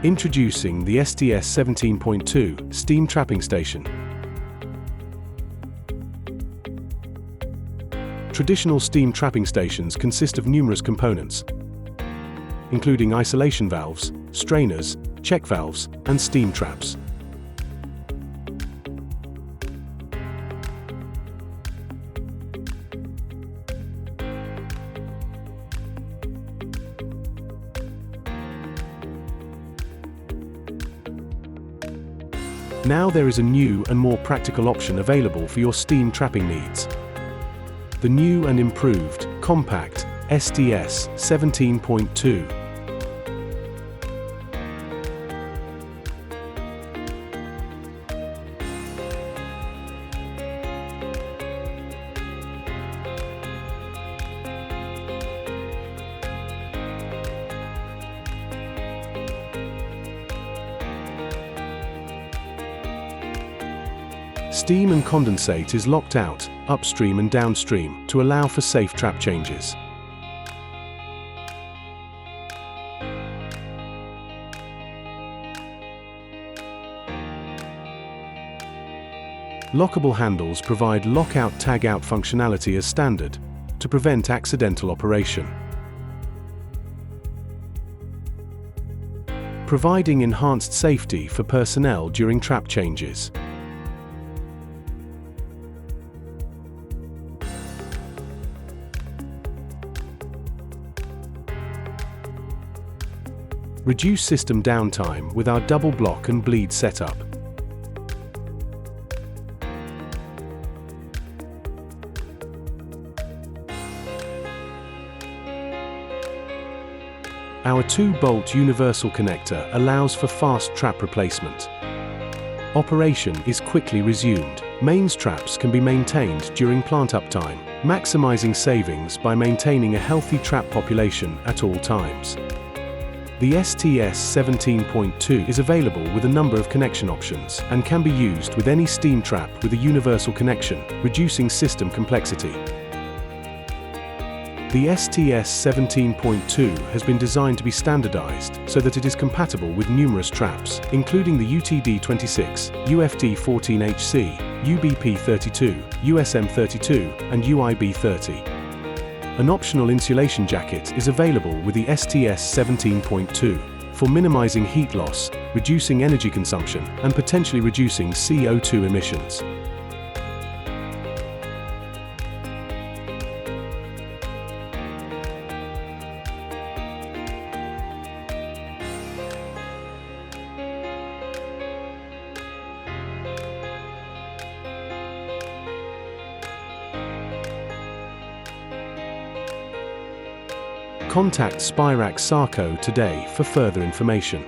Introducing the STS17.2 steam trapping station. Traditional steam trapping stations consist of numerous components, including isolation valves, strainers, check valves, and steam traps. Now there is a new and more practical option available for your steam trapping needs. The new and improved, compact STS17.2. Steam and condensate is locked out, upstream and downstream, to allow for safe trap changes. Lockable handles provide lockout-tag-out functionality as standard, to prevent accidental operation. Providing enhanced safety for personnel during trap changes. Reduce system downtime with our double block and bleed setup. Our 2-bolt universal connector allows for fast trap replacement. Operation is quickly resumed. Mains traps can be maintained during plant uptime, maximizing savings by maintaining a healthy trap population at all times. The STS17.2 is available with a number of connection options and can be used with any steam trap with a universal connection, reducing system complexity. The STS17.2 has been designed to be standardized so that it is compatible with numerous traps, including the UTD26, UFD14HC, UBP32, USM32, and UIB30. An optional insulation jacket is available with the STS17.2 for minimizing heat loss, reducing energy consumption, and potentially reducing CO2 emissions. Contact Spirax Sarco today for further information.